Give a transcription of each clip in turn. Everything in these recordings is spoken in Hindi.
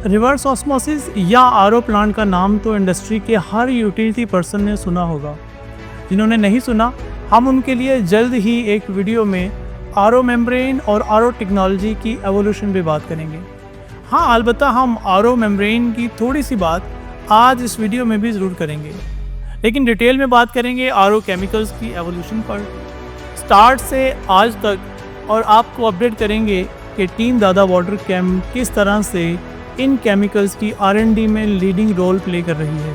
रिवर्स ऑस्मोसिस या आरओ प्लांट का नाम तो इंडस्ट्री के हर यूटिलिटी पर्सन ने सुना होगा। जिन्होंने नहीं सुना, हम उनके लिए जल्द ही एक वीडियो में आरओ मेम्ब्रेन और आरओ टेक्नोलॉजी की एवोल्यूशन पे बात करेंगे। हाँ, अलबत्ता हम आरओ मेम्ब्रेन की थोड़ी सी बात आज इस वीडियो में भी ज़रूर करेंगे, लेकिन डिटेल में बात करेंगे आरओ केमिकल्स की एवोल्यूशन पर स्टार्ट से आज तक, और आपको अपडेट करेंगे कि टीम दादा वाटर कैम किस तरह से इन केमिकल्स की R&D में लीडिंग रोल प्ले कर रही है।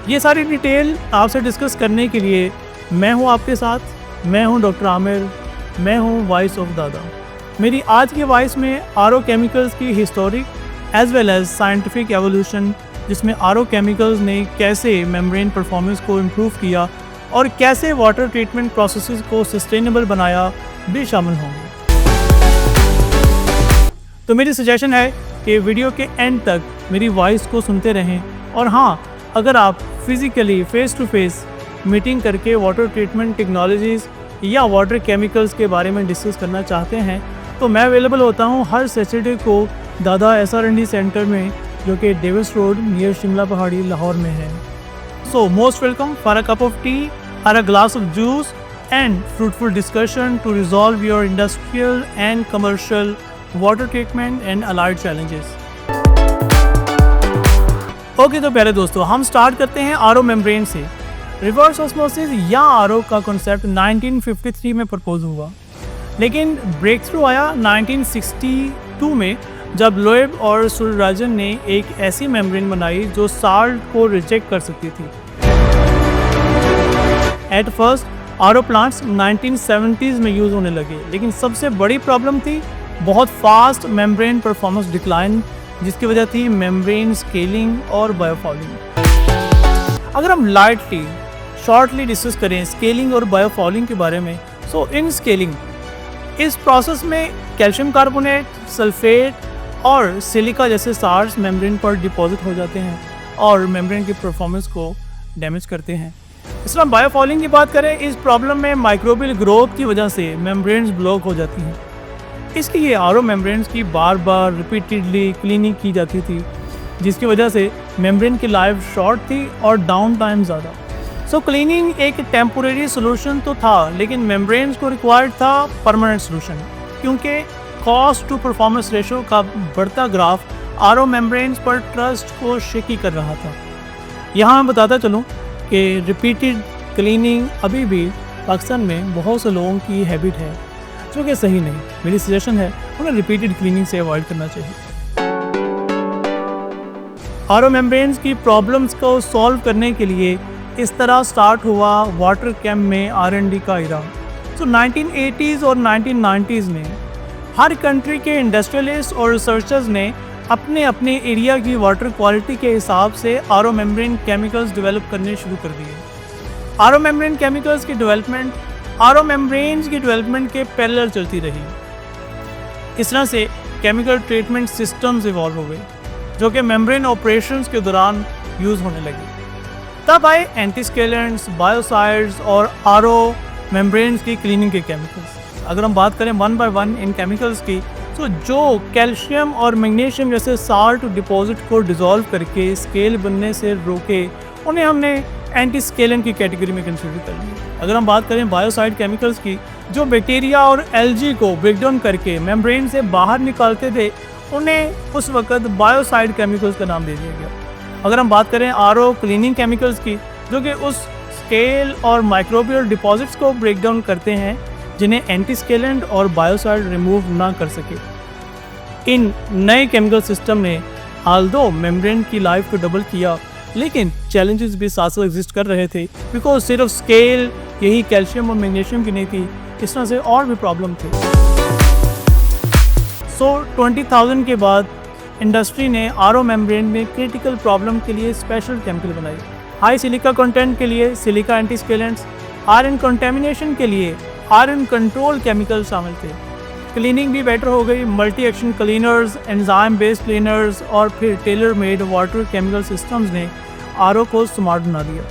ये सारी डिटेल आपसे डिस्कस करने के लिए मैं हूं आपके साथ, मैं हूं डॉक्टर आमिर, मैं हूं वॉइस ऑफ दादा। मेरी आज की वॉइस में आरओ केमिकल्स की historic as well as scientific evolution, जिसमें आरओ केमिकल्स ने कैसे मेम्ब्रेन परफॉर्मेंस को इम्प्रूव किया और कैसे वाटर ट्रीटमेंट प्रोसेसेस को सस्टेनेबल बनाया, भी शामिल होंगे। तो मेरी सजेशन है कि वीडियो के एंड तक मेरी वॉइस को सुनते रहें, और हाँ, अगर आप physically face to face meeting करके वाटर ट्रीटमेंट टेक्नोलॉजीज़ या वाटर केमिकल्स के बारे में डिस्कस करना चाहते हैं तो मैं अवेलेबल होता हूँ हर सैटरडे को दादा SR&D सेंटर में, जो कि डेविस रोड नियर शिमला पहाड़ी, लाहौर में है। So most welcome for a cup of T or a glass of juice and fruitful discussion to resolve your industrial and commercial water treatment and allied challenges. Okay, तो प्यारे दोस्तों, हम स्टार्ट करते हैं आरओ मेम्ब्रेन से। रिवर्स ऑस्मोसिस या आरओ का कॉन्सेप्ट 1953 में प्रपोज हुआ, लेकिन ब्रेक थ्रू आया 1962 में, जब लोएब और सुरराजन ने एक ऐसी मेम्ब्रेन बनाई जो साल्ट को रिजेक्ट कर सकती थी। At first RO plants 1970s में यूज़ होने लगे, लेकिन सबसे बड़ी प्रॉब्लम थी बहुत फास्ट मेम्ब्रेन परफॉर्मेंस डिक्लाइन, जिसकी वजह थी मेम्ब्रेन स्केलिंग और बायोफॉलिंग। अगर हम लाइटली शॉर्टली डिस्कस करें स्केलिंग और बायोफॉलिंग के बारे में, सो इन स्केलिंग इस प्रोसेस में कैल्शियम कार्बोनेट, सल्फेट और सिलिका जैसे साल्ट्स मेम्ब्रेन पर डिपॉजिट हो जाते हैं और मेम्ब्रेन की परफॉर्मेंस को डैमेज करते हैं। इस तरह बायोफॉलिंग की बात करें, इस प्रॉब्लम में माइक्रोबियल ग्रोथ की वजह से मेम्ब्रेन्स ब्लॉक हो जाती हैं। इसलिए आरओ मेम्ब्रेन्स की बार बार रिपीटेडली क्लीनिंग की जाती थी, जिसकी वजह से मेम्ब्रेन की लाइफ शॉर्ट थी और डाउन टाइम ज़्यादा। सो क्लीनिंग एक टेम्पोरेरी सोल्यूशन तो था, लेकिन मेम्ब्रेन्स को रिक्वायर्ड था परमानेंट सोल्यूशन, क्योंकि कॉस्ट टू परफॉर्मेंस रेशो का बढ़ता ग्राफ आरओ मेम्ब्रेन्स पर ट्रस्ट को शेकी कर रहा था। यहाँ मैं बताता चलूँ कि रिपीटेड क्लीनिंग अभी भी पाकिस्तान में बहुत से लोगों की हैबिट है, जो कि सही नहीं। मेरी सजेशन है उन्हें रिपीटेड क्लीनिंग से अवॉइड करना चाहिए। आरओ मेम्ब्रेन्स की प्रॉब्लम्स को सॉल्व करने के लिए इस तरह स्टार्ट हुआ वाटर कैम में R&D का इरा। तो 1980s और 1990s में हर कंट्री के इंडस्ट्रियलिस्ट और रिसर्चर्स ने अपने अपने एरिया की वाटर क्वालिटी के हिसाब से आरओ मेम्ब्रेन केमिकल्स डेवलप करने शुरू कर दिए। आरओ मेम्ब्रेन केमिकल्स की डेवलपमेंट आरओ मेम्ब्रेन्स की डेवलपमेंट के पैरेलल चलती रही। इस तरह से केमिकल ट्रीटमेंट सिस्टम्स इवॉल्व हो गए, जो कि मेम्ब्रेन ऑपरेशंस के दौरान यूज़ होने लगे। तब आए एंटीस्केलेंट्स, बायोसाइड्स और आरओ मेम्ब्रेन्स की क्लीनिंग के केमिकल्स। अगर हम बात करें one by one in chemicals की, तो जो कैल्शियम और मैग्नीशियम जैसे साल्ट डिपॉजिट को डिज़ोल्व करके स्केल बनने से रोके, उन्हें हमने एंटी स्केलेंट की कैटेगरी में कंसीडर कर लिया। अगर हम बात करें बायोसाइड केमिकल्स की, जो बैक्टीरिया और एल्गी को ब्रेकडाउन करके मेम्ब्रेन से बाहर निकालते थे, उन्हें उस वक्त बायोसाइड केमिकल्स का नाम दे दिया गया। अगर हम बात करें आरओ क्लीनिंग केमिकल्स की, जो कि उस स्केल और माइक्रोबियल डिपॉजिट्स को ब्रेकडाउन करते हैं जिन्हें एंटी स्केलेंट और बायोसाइड रिमूव ना कर सके। इन नए केमिकल सिस्टम ने आल्दो मेम्ब्रेन की लाइफ को डबल किया, लेकिन चैलेंजेस भी साथ साथ एग्जिस्ट कर रहे थे, बिकॉज सिर्फ स्केल यही कैल्शियम और मैग्नीशियम की नहीं थी, इस तरह से और भी प्रॉब्लम थे। सो 20,000 के बाद इंडस्ट्री ने आरओ मेम्ब्रेन में क्रिटिकल प्रॉब्लम के लिए स्पेशल केमिकल बनाई। हाई सिलिका कंटेंट के लिए सिलिका एंटीस्केलेंट्स, आयरन कंटेमिनेशन के लिए आयरन कंट्रोल केमिकल शामिल थे। क्लीनिंग भी बेटर हो गई, multi action cleaners, enzyme based cleaners और फिर tailor made water chemical systems ने आरओ को स्मार्ट बना दिया।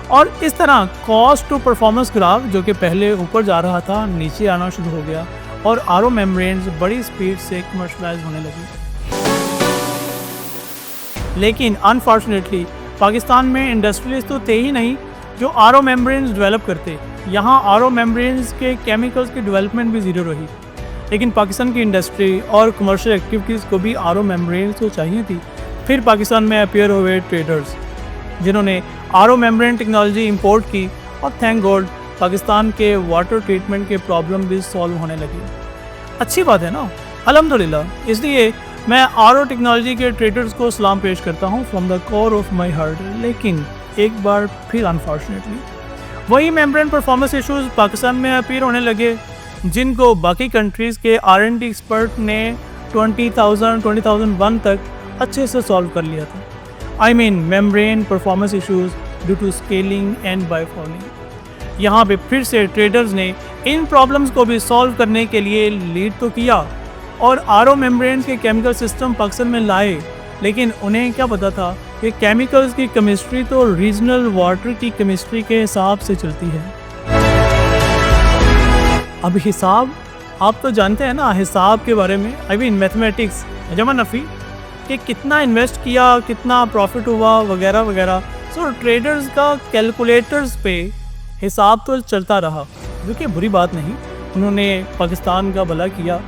और इस तरह कॉस्ट टू परफॉर्मेंस ग्राफ जो कि पहले ऊपर जा रहा था नीचे आना शुरू हो गया और आरओ मेम्ब्रेन्स बड़ी स्पीड से कमर्शलाइज होने लगी। लेकिन अनफॉर्चुनेटली पाकिस्तान में इंडस्ट्रियलिस्ट तो थे ही नहीं जो आरओ मेम्ब्रेन्स डेवलप करते। यहाँ आरओ मेम्ब्रेन्स के केमिकल्स की डेवलपमेंट भी ज़ीरो रही। लेकिन पाकिस्तान की इंडस्ट्री और कमर्शियल एक्टिविटीज़ को भी आरओ मेम्ब्रेन्स तो चाहिए थी। फिर पाकिस्तान में अपीयर हुए ट्रेडर्स जिन्होंने आरओ मेम्ब्रेन टेक्नोलॉजी इंपोर्ट की और थैंक गॉड पाकिस्तान के वाटर ट्रीटमेंट के प्रॉब्लम भी सॉल्व होने लगी। अच्छी बात है ना, अल्हम्दुलिल्लाह। इसलिए मैं आरओ टेक्नोलॉजी के ट्रेडर्स को सलाम पेश करता हूँ from the core of my heart. लेकिन एक बार फिर अनफॉर्चुनेटली वही मेम्ब्रेन परफॉर्मेंस इश्यूज पाकिस्तान में अपीयर होने लगे जिनको बाकी कंट्रीज़ के R&D एक्सपर्ट ने 2001 तक अच्छे से सॉल्व कर लिया था। I mean membrane performance issues due to scaling and biofouling. यहाँ पे फिर से ट्रेडर्स ने इन प्रॉब्लम्स को भी सॉल्व करने के लिए लीड तो किया और आरओ मेम्ब्रेन के केमिकल सिस्टम पाकिस्तान में लाए। लेकिन उन्हें क्या पता था कि केमिकल्स की केमिस्ट्री तो रीजनल वाटर की केमिस्ट्री के हिसाब से चलती है। अब हिसाब आप तो जानते हैं ना, हिसाब के बारे में आई मीन मैथमेटिक्स जमा नफ़ी कि कितना इन्वेस्ट किया, कितना प्रॉफिट हुआ वगैरह वगैरह। सो ट्रेडर्स का कैलकुलेटर्स पे हिसाब तो चलता रहा, जो कि बुरी बात नहीं, उन्होंने पाकिस्तान का भला किया।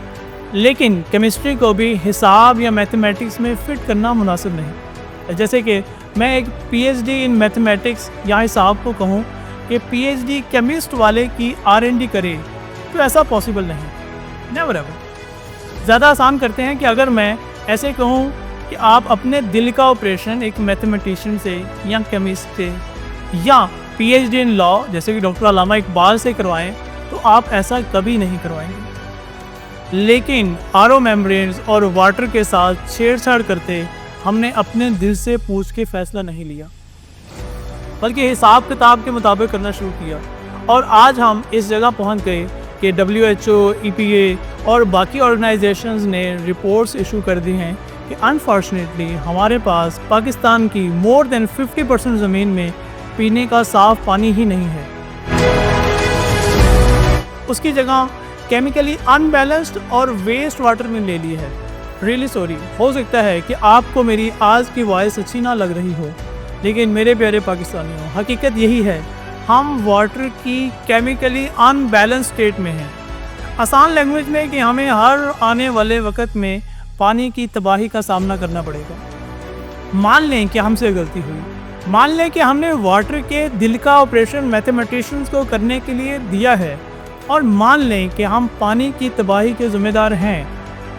लेकिन केमिस्ट्री को भी हिसाब या मैथमेटिक्स में फ़िट करना मुनासिब नहीं। जैसे कि मैं एक पीएचडी इन मैथमेटिक्स या हिसाब को कहूँ कि पीएचडी केमिस्ट वाले की R&D करे तो ऐसा पॉसिबल नहीं, नेवर एवर। ज़्यादा आसान करते हैं कि अगर मैं ऐसे कहूँ कि आप अपने दिल का ऑपरेशन एक मैथमेटिशियन से या केमिस्ट से या पीएचडी इन लॉ जैसे कि डॉक्टर अल्लामा इकबाल से करवाएं तो आप ऐसा कभी नहीं करवाएंगे। लेकिन आरओ मेम्ब्रेन्स और वाटर के साथ छेड़छाड़ करते हमने अपने दिल से पूछ के फैसला नहीं लिया, बल्कि हिसाब किताब के मुताबिक करना शुरू किया। और आज हम इस जगह पहुंच गए कि WHO, EPA और बाकी ऑर्गेनाइजेशंस ने रिपोर्ट्स इशू कर दी हैं कि अनफॉर्चुनेटली हमारे पास पाकिस्तान की मोर देन 50% ज़मीन में पीने का साफ़ पानी ही नहीं है। उसकी जगह केमिकली अनबैलेंस्ड और वेस्ट वाटर में ले ली है। रियली सॉरी, हो सकता है कि आपको मेरी आज की वॉइस अच्छी ना लग रही हो, लेकिन मेरे प्यारे पाकिस्तानियों, हकीकत यही है, हम वाटर की केमिकली अनबैलेंस स्टेट में हैं। आसान लैंग्वेज में कि हमें हर आने वाले वक्त में पानी की तबाही का सामना करना पड़ेगा। मान लें कि हमसे गलती हुई, मान लें कि हमने वाटर के दिल का ऑपरेशन मैथमेटिशियंस को करने के लिए दिया है, और मान लें कि हम पानी की तबाही के ज़िम्मेदार हैं।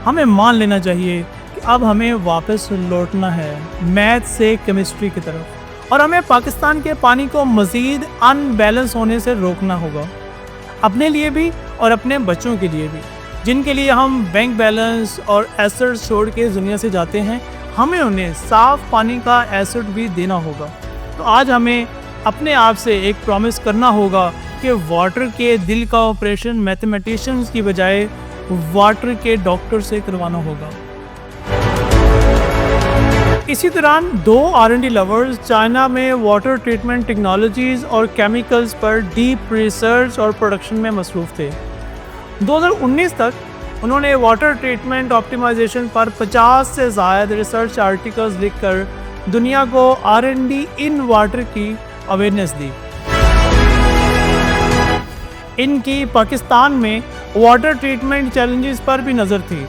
हमें मान लेना चाहिए कि अब हमें वापस लौटना है मैथ से केमिस्ट्री की तरफ, और हमें पाकिस्तान के पानी को मज़ीद अनबैलेंस होने से रोकना होगा, अपने लिए भी और अपने बच्चों के लिए भी, जिनके लिए हम बैंक बैलेंस और एसेट्स छोड़ के इस दुनिया से जाते हैं। हमें उन्हें साफ़ पानी का एसेट भी देना होगा। तो आज हमें अपने आप से एक प्रॉमिस करना होगा कि वाटर के दिल का ऑपरेशन मैथमेटिशियंस की बजाय वाटर के डॉक्टर से करवाना होगा। इसी दौरान दो R&D लवर्स चाइना में वाटर ट्रीटमेंट टेक्नोलॉजीज़ और केमिकल्स पर डीप रिसर्च और प्रोडक्शन में मसरूफ़ थे। 2019 तक उन्होंने वाटर ट्रीटमेंट ऑप्टिमाइजेशन पर 50 से ज़ायद रिसर्च आर्टिकल्स लिखकर दुनिया को R&D इन वाटर की अवेयरनेस दी। इनकी पाकिस्तान में वाटर ट्रीटमेंट चैलेंजेस पर भी नज़र थी,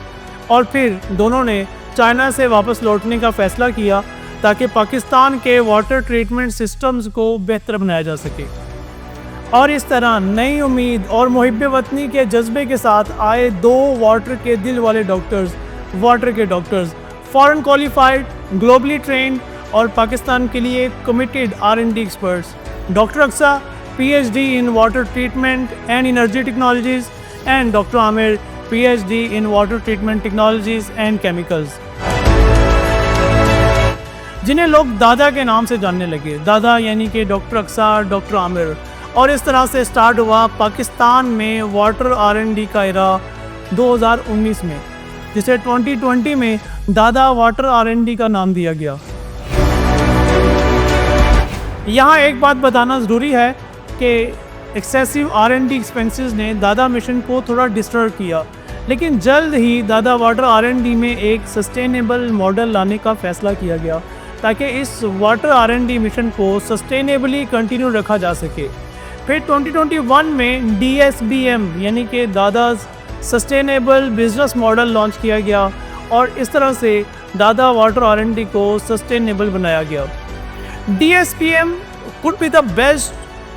और फिर दोनों ने चाइना से वापस लौटने का फ़ैसला किया ताकि पाकिस्तान के वाटर ट्रीटमेंट सिस्टम्स को बेहतर बनाया जा सके। और इस तरह नई उम्मीद और मुहिब्बे वतनी के जज्बे के साथ आए दो वाटर के दिल वाले doctors, foreign qualified, globally trained और पाकिस्तान के लिए committed R&D experts, doctor Aqsa PhD in water treatment and energy technologies and doctor Amir PhD in water treatment technologies and chemicals, जिन्हें लोग दादा के नाम से जानने लगे। दादा यानी कि डॉक्टर अक्सा, डॉक्टर आमिर। और इस तरह से स्टार्ट हुआ पाकिस्तान में वाटर R&D का एरा 2019 में, जिसे 2020 में दादा वाटर R&D का नाम दिया गया। यहाँ एक बात बताना ज़रूरी है कि एक्सेसिव R&D एक्सपेंसेस ने दादा मिशन को थोड़ा डिस्टर्ब किया, लेकिन जल्द ही दादा वाटर R&D में एक सस्टेनेबल मॉडल लाने का फैसला किया गया ताकि इस वाटर R&D मिशन को सस्टेनेबली कंटिन्यू रखा जा सके। फिर 2021 में DSBM यानी कि दादा सस्टेनेबल बिजनेस मॉडल लॉन्च किया गया और इस तरह से दादा वाटर R&D को सस्टेनेबल बनाया गया। DSBM could be the best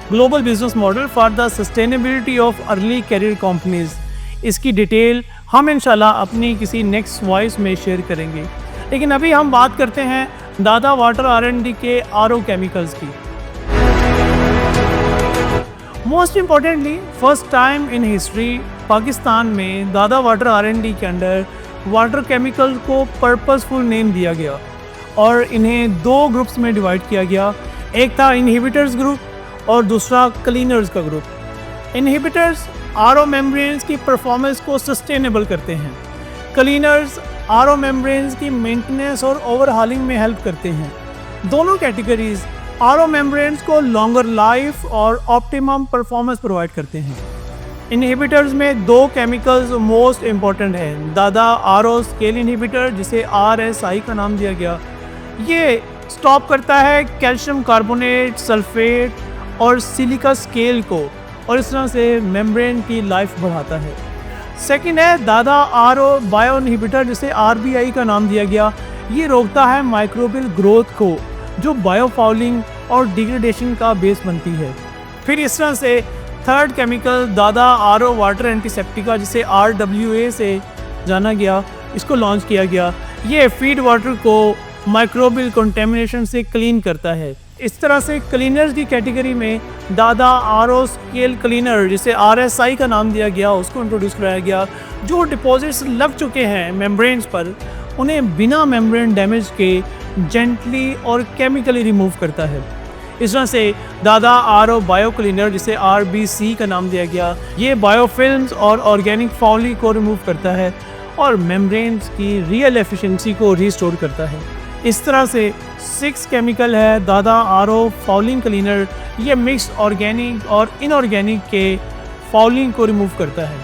global business model for the sustainability of early career companies। इसकी डिटेल हम इंशाल्लाह अपनी किसी नेक्स्ट वॉइस में शेयर करेंगे, लेकिन अभी हम बात करते हैं दादा वाटर R&D के RO केमिकल्स की। Most importantly first time in history Pakistan में दादा वाटर R&D के अंडर वाटर केमिकल को पर्पसफुल नेम दिया गया और इन्हें दो ग्रुप्स में डिवाइड किया गया। एक था इनहिबिटर्स ग्रुप और दूसरा क्लीनर्स का ग्रुप। इनहिबिटर्स RO मेम्ब्रेन्स की परफॉर्मेंस को सस्टेनेबल करते हैं। क्लीनर्स RO मेम्ब्रेन्स की मेंटेनेंस और ओवरहॉलिंग में हेल्प करते हैं। दोनों कैटेगरीज RO मेम्ब्रेन्स को लॉन्गर लाइफ और ऑप्टिमम परफॉर्मेंस प्रोवाइड करते हैं। इनहिबिटर्स में दो केमिकल्स मोस्ट इम्पॉर्टेंट हैं। दादा RO स्केल इनहिबिटर जिसे RSI का नाम दिया गया, ये स्टॉप करता है कैल्शियम कार्बोनेट, सल्फेट और सिलिका स्केल को और इस तरह से मेम्ब्रेन की लाइफ बढ़ाता है। सेकेंड है दादा RO बायो इनहिबिटर जिसे RBI का नाम दिया गया। ये रोकता है माइक्रोबियल ग्रोथ को जो बायोफाउलिंग और डिग्रेडेशन का बेस बनती है। फिर इस तरह से थर्ड केमिकल दादा RO वाटर एंटीसेप्टिका जिसे RWA से जाना गया, इसको लॉन्च किया गया। ये फीड वाटर को माइक्रोबियल कंटेमिनेशन से क्लीन करता है। इस तरह से क्लीनर्स की कैटेगरी में दादा RO स्केल क्लीनर जिसे RSI का नाम दिया गया उसको इंट्रोड्यूस कराया गया। जो डिपॉजिट्स लग चुके हैं मेम्ब्रेन्स पर उन्हें बिना मेम्ब्रेन डैमेज के जेंटली और केमिकली रिमूव करता है। इस तरह से दादा RO बायो क्लीनर जिसे RBC का नाम दिया गया, ये बायोफिल्म्स और ऑर्गेनिक फाउली को रिमूव करता है और मेम्ब्रेन्स की रियल एफिशिएंसी को रिस्टोर करता है। इस तरह से 6 केमिकल है दादा RO फाउलिंग क्लीनर। ये मिक्स ऑर्गेनिक और इनऑर्गेनिक के फाउलिंग को रिमूव करता है।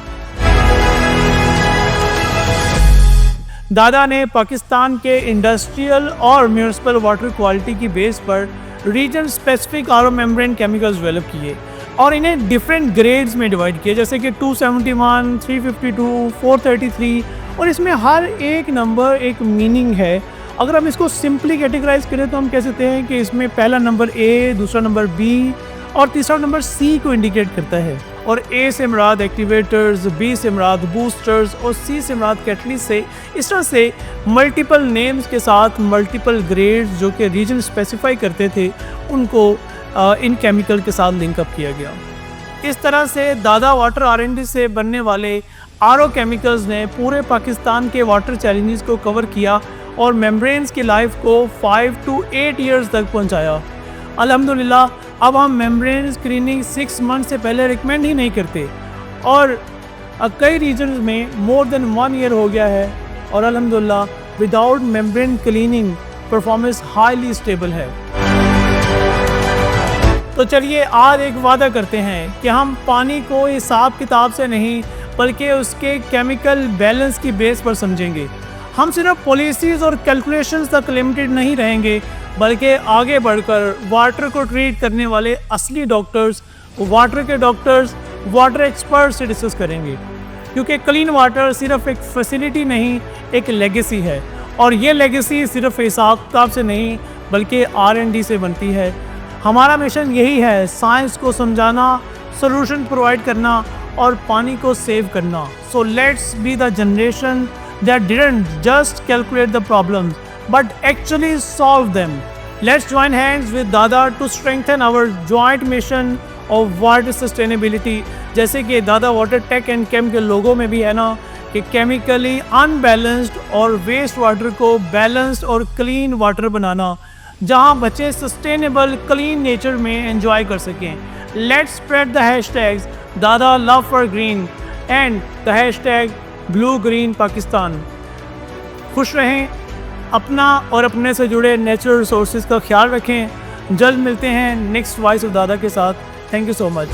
दादा ने पाकिस्तान के इंडस्ट्रियल और म्यूनिसिपल वाटर क्वालिटी की बेस पर region specific RO membrane chemicals develop किए और इन्हें डिफरेंट ग्रेड्स में डिवाइड किया, जैसे कि 271, 352, 433 और इसमें हर एक नंबर एक मीनिंग है। अगर हम इसको सिंपली कैटेगराइज करें तो हम कह सकते हैं कि इसमें पहला नंबर A, दूसरा नंबर B और तीसरा नंबर C को इंडिकेट करता है और A से मुराद एक्टिवेटर्स, B से मुराद बूस्टर्स और C से मुराद कैटलिस्ट से। इस तरह से मल्टीपल नेम्स के साथ मल्टीपल ग्रेड्स जो कि रीजन स्पेसिफाई करते थे उनको इन केमिकल के साथ लिंकअप किया गया। इस तरह से दादा वाटर R&D से बनने वाले RO केमिकल्स ने पूरे पाकिस्तान के वाटर चैलेंजेस को कवर किया और मेम्ब्रेन्स की लाइफ को 5 to 8 ईयर्स तक पहुंचाया। अल्हम्दुलिल्लाह अब हम मेम्ब्रेन स्क्रीनिंग 6 मंथ से पहले रिकमेंड ही नहीं करते और कई रीजन्स में मोर देन 1 ईयर हो गया है और अल्हम्दुलिल्लाह without membrane cleaning performance highly stable है। तो चलिए आज एक वादा करते हैं कि हम पानी को हिसाब किताब से नहीं बल्कि उसके केमिकल बैलेंस की बेस पर समझेंगे। हम सिर्फ पॉलिसीज़ और कैलकुलेशंस तक लिमिटेड नहीं रहेंगे बल्कि आगे बढ़कर वाटर को ट्रीट करने वाले असली डॉक्टर्स, वाटर के डॉक्टर्स, वाटर एक्सपर्ट से डिस्कस करेंगे, क्योंकि क्लीन वाटर सिर्फ एक फैसिलिटी नहीं, एक लेगेसी है और ये लेगेसी सिर्फ हिसाब किताब से नहीं बल्कि R&D से बनती है। हमारा मिशन यही है, साइंस को समझाना, सॉल्यूशन प्रोवाइड करना और पानी को सेव करना। So let's be the generation that didn't just calculate the problems but actually solve them. Let's join hands with Dada to strengthen our joint mission of water sustainability। जैसे कि दादा वाटर टेक एंड केम के लोगों में भी है ना कि केमिकली अनबैलेंस्ड और वेस्ट वाटर को बैलेंस्ड और क्लीन वाटर बनाना, जहां बच्चे सस्टेनेबल क्लीन नेचर में एंजॉय कर सकें। लेट्स स्प्रेड द हैशटैग्स दादा love for green and the hashtag blue green Pakistan. खुश रहें, अपना और अपने से जुड़े नेचुरल रिसोर्सेज का ख्याल रखें। जल्द मिलते हैं नेक्स्ट वॉइस ऑफ दादा के साथ। Thank you so much.